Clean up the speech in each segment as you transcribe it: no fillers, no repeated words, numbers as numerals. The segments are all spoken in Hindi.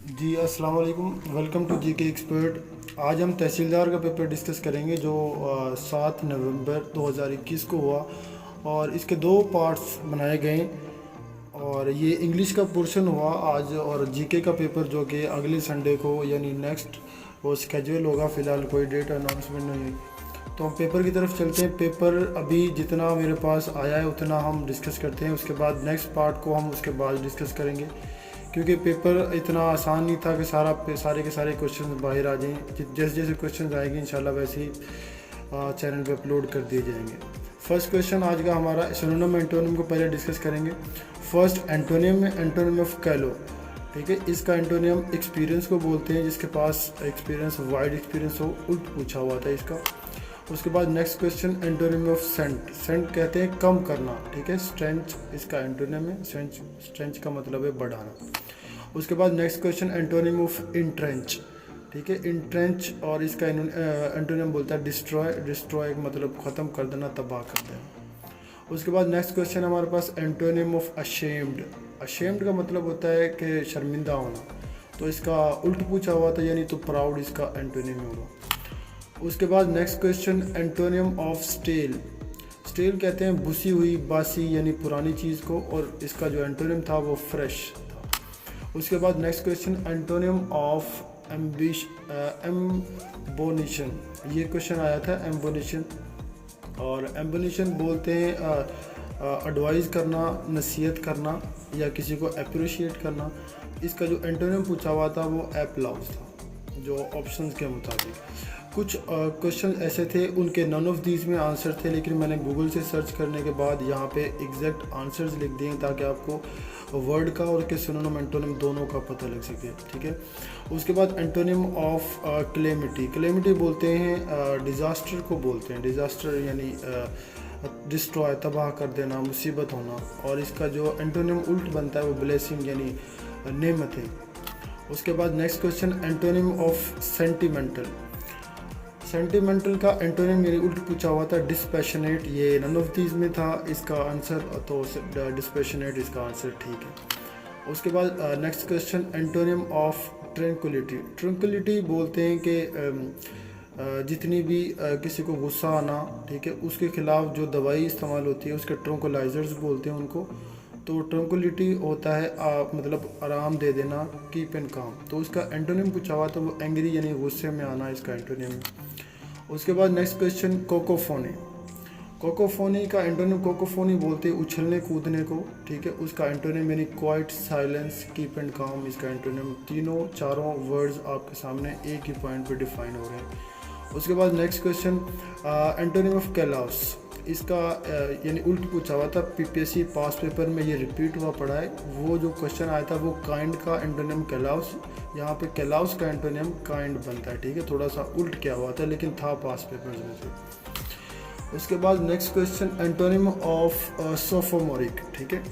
जी अस्सलाम वालेकुम। Welcome to GK expert. आज हम तहसीलदार का पेपर डिस्कस करेंगे जो 7 नवंबर 2021 को हुआ और इसके दो पार्ट्स बनाए गए और ये इंग्लिश का पोर्शन हुआ आज और जीके का पेपर जो कि अगले संडे को यानी नेक्स्ट वो स्केड्यूल होगा। फ़िलहाल कोई डेट अनाउंसमेंट नहीं हुई, तो हम पेपर की तरफ चलते हैं। पेपर अभी जितना मेरे पास आया है उतना हम डिस्कस करते हैं, उसके बाद नेक्स्ट पार्ट को हम उसके बाद डिस्कस करेंगे, क्योंकि पेपर इतना आसान नहीं था कि सारे के सारे क्वेश्चन बाहर आ जाएं। जैसे जैसे क्वेश्चन आएंगे इंशाल्लाह वैसे ही चैनल पे अपलोड कर दिए जाएंगे। फर्स्ट क्वेश्चन आज का हमारा सिनोनिम एंटोनिम को पहले डिस्कस करेंगे। फर्स्ट एंटोनिम में एंटोनिम ऑफ कैलो, ठीक है। इसका एंटोनियम एक्सपीरियंस को बोलते हैं, जिसके पास एक्सपीरियंस वाइड एक्सपीरियंस हो। उल्ट पूछा हुआ था इसका। उसके बाद next question antonym of scant. Scant कहते हैं कम करना, ठीक है। स्ट्रेंच इसका एंटोनिम है। स्ट्रेंच का मतलब है बढ़ाना। उसके बाद next question antonym of entrench, ठीक है। इंट्रेंच और इसका एंटोनिम बोलता है डिस्ट्रॉय। डिस्ट्रॉय मतलब ख़त्म कर देना, तबाह कर देना। उसके बाद नेक्स्ट क्वेश्चन हमारे पास एंटोनिम ऑफ अशेम्ड। अशेम्ड का मतलब होता है कि शर्मिंदा होना, तो इसका उल्ट पूछा हुआ था, यानी तो प्राउड इसका एंटोनिम होगा। उसके बाद next question antonym of stale. Stale कहते हैं बुसी हुई, बासी यानी पुरानी चीज़ को, और इसका जो एंटोनियम था वो फ्रेश था। उसके बाद नेक्स्ट क्वेश्चन एंटोनियम ऑफ एम्बोनिशन। ये क्वेश्चन आया था एम्बोनिशन, और एम्बोनिशन बोलते हैं एडवाइस करना, नसीहत करना या किसी को अप्रिशिएट करना। इसका जो एंटोनियम पूछा हुआ था वो एप्लाउज था, जो ऑप्शंस के मुताबिक। कुछ क्वेश्चन ऐसे थे उनके नन ऑफ दीज में आंसर थे, लेकिन मैंने गूगल से सर्च करने के बाद यहाँ पे एग्जैक्ट आंसर्स लिख दिए ताकि आपको वर्ड का और उसके सिनोनिम एंटोनिम दोनों का पता लग सके, ठीक है। उसके बाद एंटोनिम ऑफ क्लेमिटी। क्लेमिटी बोलते हैं डिज़ास्टर को बोलते हैं। डिज़ास्टर यानी डिस्ट्रॉय, तबाह कर देना, मुसीबत होना, और इसका जो एंटोनिम उल्ट बनता है वो ब्लेसिंग यानी नेमत है। उसके बाद next question antonym of sentimental. Sentimental का एंटोनिम मेरे उल्ट पूछा हुआ था डिस्पैशनेट। ये नन ऑफ दीज में था इसका आंसर, तो डिस्पैशनेट इसका आंसर, ठीक है। उसके बाद next question antonym of tranquillity. Tranquillity बोलते हैं कि जितनी भी किसी को गुस्सा आना, ठीक है, उसके खिलाफ जो दवाई इस्तेमाल होती है उसके ट्रैंक्विलाइजर्स बोलते हैं उनको। तो ट्रैंक्विलिटी होता है मतलब आराम दे देना, कीप एंड काम। तो उसका एंटोनिम पूछा हुआ था वो एंग्री यानी गुस्से में आना, इसका एंटोनिम है। उसके बाद नेक्स्ट क्वेश्चन कोकोफोनी। कोकोफोनी का एंटोनिम, कोकोफोनी बोलते हैं उछलने कूदने को, ठीक है। उसका एंटोनिम यानी क्वाइट, साइलेंस, कीप एंड काम, इसका एंटोनिम। तीनों चारों वर्ड्स आपके सामने एक ही पॉइंट पे डिफाइन हो रहे हैं। उसके बाद नेक्स्ट क्वेश्चन एंटोनिम ऑफ कैलाउस। इसका यानी उल्ट पूछा हुआ था, पीपीएससी पास पेपर में ये रिपीट हुआ पड़ा है। वो जो क्वेश्चन आया था वो काइंड का एंटोनिम कैलाउस, यहाँ पे कैलाउस का एंटोनिम काइंड बनता है, ठीक है। थोड़ा सा उल्ट किया हुआ था लेकिन था पास पेपर में से। उसके बाद नेक्स्ट क्वेश्चन एंटोनिम ऑफ सोफोमोरिक, ठीक है।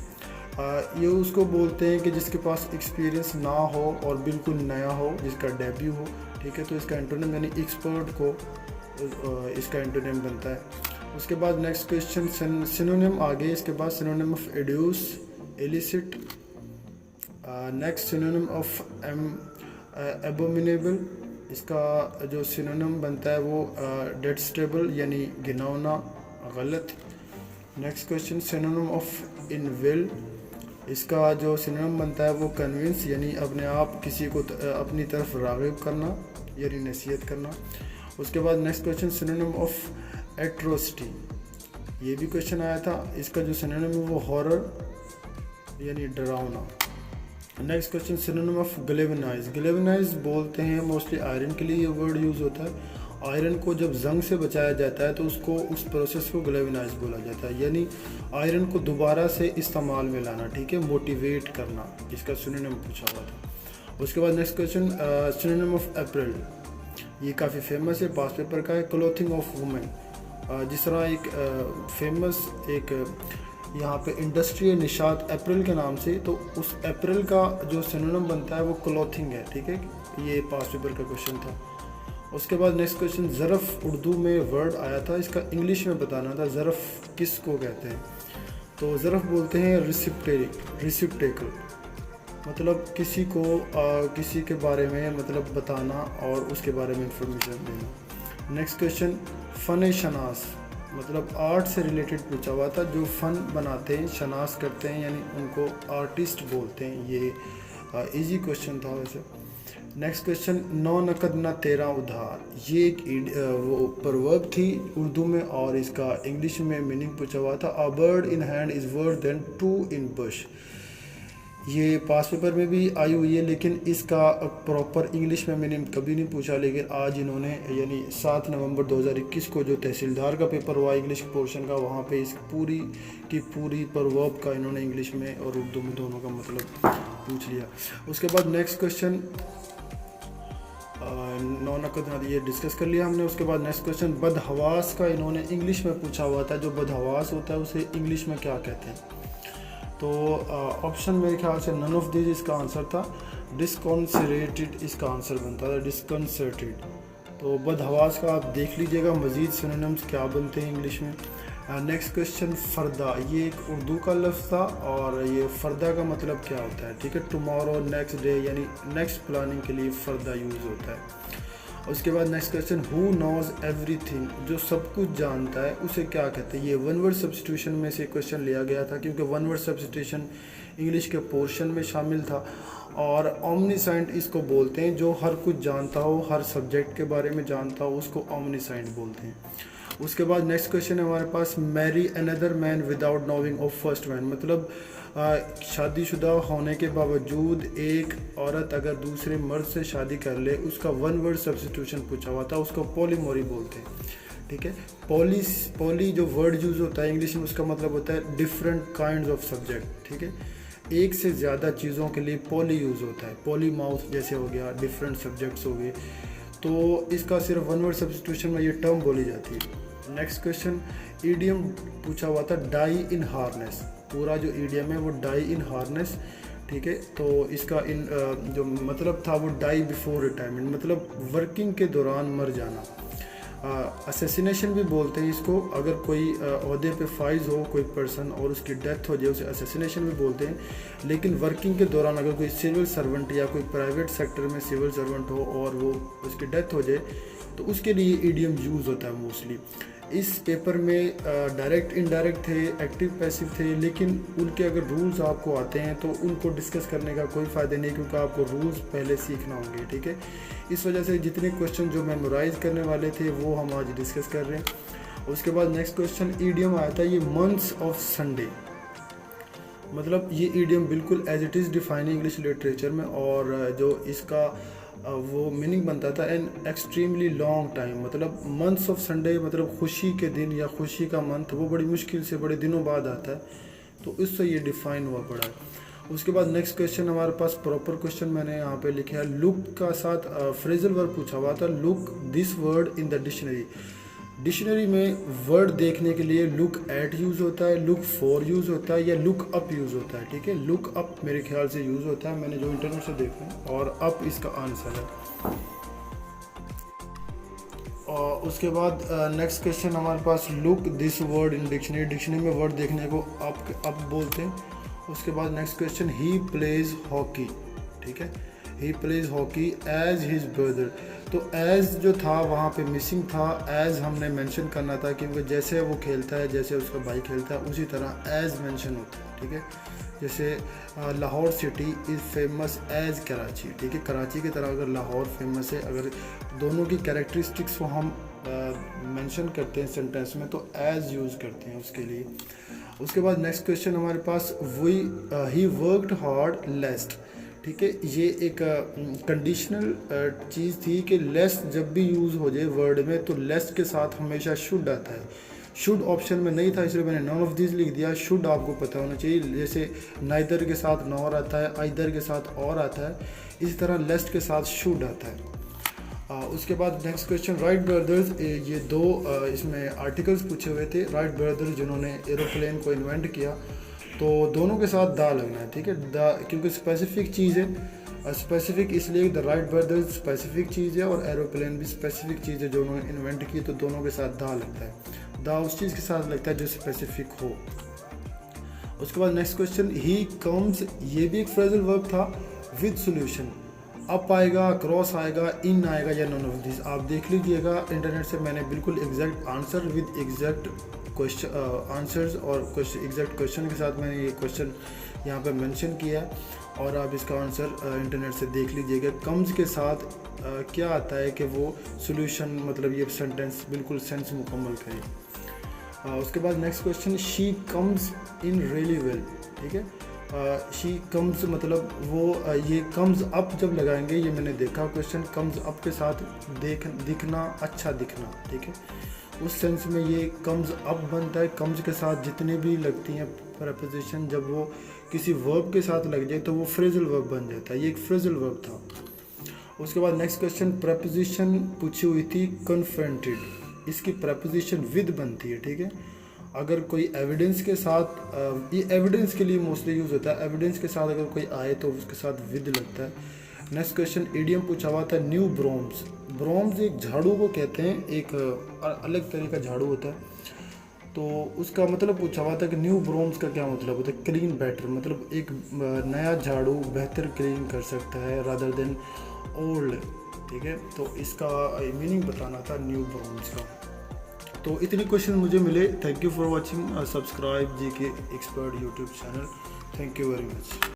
ये उसको बोलते हैं कि जिसके पास एक्सपीरियंस ना हो और बिल्कुल नया हो, जिसका डेब्यू हो, ठीक है। तो इसका एंटोनिम यानी एक्सपर्ट को इसका एंटोनिम बनता है। उसके बाद नेक्स्ट क्वेश्चन सिनोनिम आगे, इसके बाद synonym of adduce, elicit. Next synonym of abominable. इसका जो सिनोनिम बनता है वो डेटस्टेबल यानी घिनौना, गलत। नेक्स्ट क्वेश्चन सिनोनिम ऑफ इनविल। इसका जो सिनोनिम बनता है वो कन्विंस यानी अपने आप किसी को अपनी तरफ राग़िब करना यानी नसीहत करना। उसके बाद next question synonym of atrocity. ये भी क्वेश्चन आया था। इसका जो सिनोनिम है वो हॉरर यानी डरावना। Next question synonym of galvanise. Galvanise बोलते हैं मोस्टली आयरन के लिए ये वर्ड यूज़ होता है। आयरन को जब जंग से बचाया जाता है तो उसको उस प्रोसेस को गैल्वेनाइज बोला जाता है, यानी आयरन को दोबारा से इस्तेमाल में लाना, ठीक है, मोटिवेट करना। इसका सिनोनिम पूछा हुआ था। उसके बाद next question synonym of April. ये काफ़ी फेमस है, पास पेपर का है। Clothing of women. जिस तरह एक फेमस एक यहाँ पे इंडस्ट्री है निशात अप्रैल के नाम से, तो उस अप्रैल का जो सिनोनिम बनता है वो क्लोथिंग है, ठीक है। ये पास पेपर का क्वेश्चन था। उसके बाद नेक्स्ट क्वेश्चन ज़रफ़। उर्दू में वर्ड आया था, इसका इंग्लिश में बताना था ज़रफ़ किस को कहते हैं। तो ज़रफ़ बोलते हैं रिसिप्टेकल, मतलब किसी को किसी के बारे में मतलब बताना और उसके बारे में इंफॉर्मेशन देना। नेक्स्ट क्वेश्चन, फ़न शनास मतलब आर्ट से रिलेटेड पूछा हुआ था। जो फ़न बनाते हैं, शनास करते हैं, यानी उनको आर्टिस्ट बोलते हैं। ये इजी क्वेश्चन था वैसे। नेक्स्ट क्वेश्चन, नौ नकद ना तेरा उधार, ये एक वो प्रवर्ब थी उर्दू में और इसका इंग्लिश में मीनिंग पूछा हुआ था। A bird in hand is worth then two in bush. ये पास पेपर में भी आई हुई है, लेकिन इसका प्रॉपर इंग्लिश में मीनिंग कभी नहीं पूछा। लेकिन आज इन्होंने यानी 7 नवंबर 2021 को जो तहसीलदार का पेपर हुआ इंग्लिश पोर्शन का, वहाँ पे इस पूरी की पूरी प्रवर्ब का इन्होंने इंग्लिश में और उर्दू में दोनों का मतलब पूछ लिया। उसके बाद नेक्स्ट क्वेश्चन, नौ नकद ये डिस्कस कर लिया हमने। उसके बाद नेक्स्ट क्वेश्चन, बदहवास का इन्होंने इंग्लिश में पूछा हुआ था। जो बदहवास होता है उसे इंग्लिश में क्या कहते हैं? तो ऑप्शन मेरे ख्याल से नन ऑफ दिस इसका आंसर था। डिस्कॉन्सरेटेड इसका आंसर बनता था, डिस्कॉन्सर्टेड। तो बदहवास का आप देख लीजिएगा मज़ीद सिनोनिम्स क्या बनते हैं इंग्लिश में। नेक्स्ट क्वेश्चन, फ़र्दा, ये एक उर्दू का लफ्ज़ था और ये फ़र्दा का मतलब क्या होता है? ठीक है, टुमारो, नेक्स्ट डे, यानी नेक्स्ट प्लानिंग के लिए फ़र्दा यूज़ होता है। उसके बाद next question, who knows everything, जो सब कुछ जानता है उसे क्या कहते हैं? ये वन वर्ड सब्स्टिट्यूशन में से क्वेश्चन लिया गया था, क्योंकि वन वर्ड सब्स्टिट्यूशन इंग्लिश के पोर्शन में शामिल था। और ओमनीसेंट इसको बोलते हैं, जो हर कुछ जानता हो, हर सब्जेक्ट के बारे में जानता हो, उसको ओमनीसेंट बोलते हैं। उसके बाद नेक्स्ट क्वेश्चन है हमारे पास, marry another man without knowing of first man, मतलब शादीशुदा होने के बावजूद एक औरत अगर दूसरे मर्द से शादी कर ले, उसका वन वर्ड सब्स्टिट्यूशन पूछा हुआ था, उसको पॉलीमोरी बोलते हैं। ठीक है, पॉली जो वर्ड यूज़ होता है इंग्लिश में, उसका मतलब होता है डिफरेंट काइंड्स ऑफ सब्जेक्ट। ठीक है, एक से ज़्यादा चीज़ों के लिए पॉली यूज़ होता है। पॉली माउथ जैसे हो गया, डिफरेंट सब्जेक्ट्स हो गए, तो इसका सिर्फ वन वर्ड सब्स्टिट्यूशन में ये टर्म बोली जाती है। नेक्स्ट क्वेश्चन, ईडियम पूछा हुआ था, डाई इन हार्नेस, पूरा जो ईडियम है वो डाई इन हार्नेस। ठीक है, तो इसका इन जो मतलब था वो डाई बिफोर रिटायरमेंट, मतलब वर्किंग के दौरान मर जाना। असैसिनेशन भी बोलते हैं इसको, अगर कोई ओहदे पे फाइज हो कोई पर्सन और उसकी डेथ हो जाए, उसे असैसिनेशन भी बोलते हैं। लेकिन वर्किंग के दौरान अगर कोई सिविल सर्वेंट या कोई प्राइवेट सेक्टर में सिविल सर्वेंट हो और वो उसकी डेथ हो जाए, तो उसके लिए ईडियम यूज़ होता है मोस्टली। इस पेपर में डायरेक्ट इनडायरेक्ट थे, एक्टिव पैसिव थे, लेकिन उनके अगर रूल्स आपको आते हैं तो उनको डिस्कस करने का कोई फ़ायदा नहीं, क्योंकि आपको रूल्स पहले सीखना होंगे। ठीक है, इस वजह से जितने क्वेश्चन जो मेमोराइज करने वाले थे वो हम आज डिस्कस कर रहे हैं। उसके बाद नेक्स्ट क्वेश्चन, ईडियम आया था ये मंथ्स ऑफ संडे, मतलब ये ईडियम बिल्कुल as it is define English literature में, और जो इसका वो मीनिंग बनता था एन एक्सट्रीमली लॉन्ग टाइम, मतलब मंथ्स ऑफ संडे मतलब खुशी के दिन या खुशी का मंथ, वो बड़ी मुश्किल से बड़े दिनों बाद आता है, तो इससे ये डिफाइन हुआ पड़ा है। उसके बाद नेक्स्ट क्वेश्चन हमारे पास प्रॉपर क्वेश्चन मैंने यहाँ पे लिखा है, लुक का साथ फ्रेजल वर्ब पूछा हुआ था, look this word in the dictionary. Dictionary में वर्ड देखने के लिए लुक एट यूज़ होता है, लुक फॉर यूज़ होता है, या लुक अप यूज़ होता है। ठीक है, लुक अप मेरे ख्याल से यूज़ होता है, मैंने जो इंटरनेट से देखा है, और अप इसका आंसर है। और उसके बाद नेक्स्ट क्वेश्चन हमारे पास, look this word in dictionary, dictionary में वर्ड देखने को अप बोलते हैं। उसके बाद next question, he plays hockey. ठीक है, he plays hockey as his brother, तो एज जो था वहाँ पे मिसिंग था, एज हमने मेंशन करना था, क्योंकि जैसे वो खेलता है, जैसे उसका भाई खेलता है, उसी तरह एज मेंशन होता है। ठीक है, जैसे Lahore city is famous as Karachi. ठीक है, कराची की तरह अगर लाहौर फेमस है, अगर दोनों की कैरेक्टरिस्टिक्स को हम मेंशन करते हैं सेंटेंस में, तो एज यूज़ करते हैं उसके लिए। उसके बाद नेक्स्ट क्वेश्चन हमारे पास, ही वर्कड हार्ड लेस्ट। ठीक है, ये एक कंडीशनल चीज़ थी कि लेस्ट जब भी यूज़ हो जाए वर्ड में, तो लेस्ट के साथ हमेशा शुड आता है। शुड ऑप्शन में नहीं था, इसलिए मैंने नॉन ऑफ दिस लिख दिया। शुड आपको पता होना चाहिए, जैसे नाइदर के साथ नॉर आता है, आइदर के साथ और आता है, इसी तरह लेस्ट के साथ शुड आता है। उसके बाद नेक्स्ट क्वेश्चन, राइट ब्रदर्स, ये दो इसमें आर्टिकल्स पूछे हुए थे। राइट ब्रदर्स जिन्होंने एरोप्लेन को इन्वेंट किया, तो दोनों के साथ दा लगना है। ठीक है, द क्योंकि स्पेसिफिक चीज़ है, स्पेसिफिक इसलिए द राइट ब्रदर्स स्पेसिफिक चीज़ है और एरोप्लेन भी स्पेसिफिक चीज़ है जो उन्होंने इन्वेंट की, तो दोनों के साथ दा लगता है। दा उस चीज़ के साथ लगता है जो स्पेसिफिक हो। उसके बाद नेक्स्ट क्वेश्चन, ही कम्स, ये भी एक फ्रेजल वर्ब था विद सोल्यूशन। अप आएगा, क्रॉस आएगा, इन आएगा या नॉन ऑफ दिस। आप देख लीजिएगा इंटरनेट से मैंने बिल्कुल exact answer with exact question answers और एग्जैक्ट क्वेश्चन के साथ मैंने ये क्वेश्चन यहाँ पे मेंशन किया है, और आप इसका आंसर इंटरनेट से देख लीजिएगा। कम्स के साथ क्या आता है कि वो सोल्यूशन, मतलब ये सेंटेंस बिल्कुल सेंस मुकम्मल करे। उसके बाद next question, she comes in really well, ठीक है। शी कम्स मतलब वो ये कम्स अप जब लगाएंगे, ये मैंने देखा क्वेश्चन, कम्स अप के साथ दिखना, अच्छा दिखना, ठीक है, उस सेंस में ये कम्स अप बनता है। कम्स के साथ जितने भी लगती हैं प्रेपोजिशन, जब वो किसी वर्ब के साथ लग जाए तो वो फ्रेजल वर्ब बन जाता है। ये एक फ्रेजल वर्ब था। उसके बाद नेक्स्ट क्वेश्चन, प्रेपोजिशन पूछी हुई थी कन्फ्रंटेड, इसकी प्रेपोजिशन विद बनती है, ठीक है। अगर कोई एविडेंस के साथ, ये एविडेंस के लिए मोस्टली यूज़ होता है, एविडेंस के साथ अगर कोई आए तो उसके साथ विद लगता है। नेक्स्ट क्वेश्चन, इडियम पूछा हुआ था न्यू ब्रोम्स। ब्रोम्स एक झाड़ू को कहते हैं, एक अलग तरह का झाड़ू होता है, तो उसका मतलब पूछा हुआ था कि न्यू ब्रोम्स का क्या मतलब होता है। क्लीन बेटर, मतलब एक नया झाड़ू बेहतर क्लीन कर सकता है रादर देन ओल्ड, ठीक है। तो इसका मीनिंग बताना था न्यू ब्रोम्स का। तो इतने क्वेश्चन मुझे मिले। Thank you for watching, subscribe GK expert YouTube channel. Thank you very much.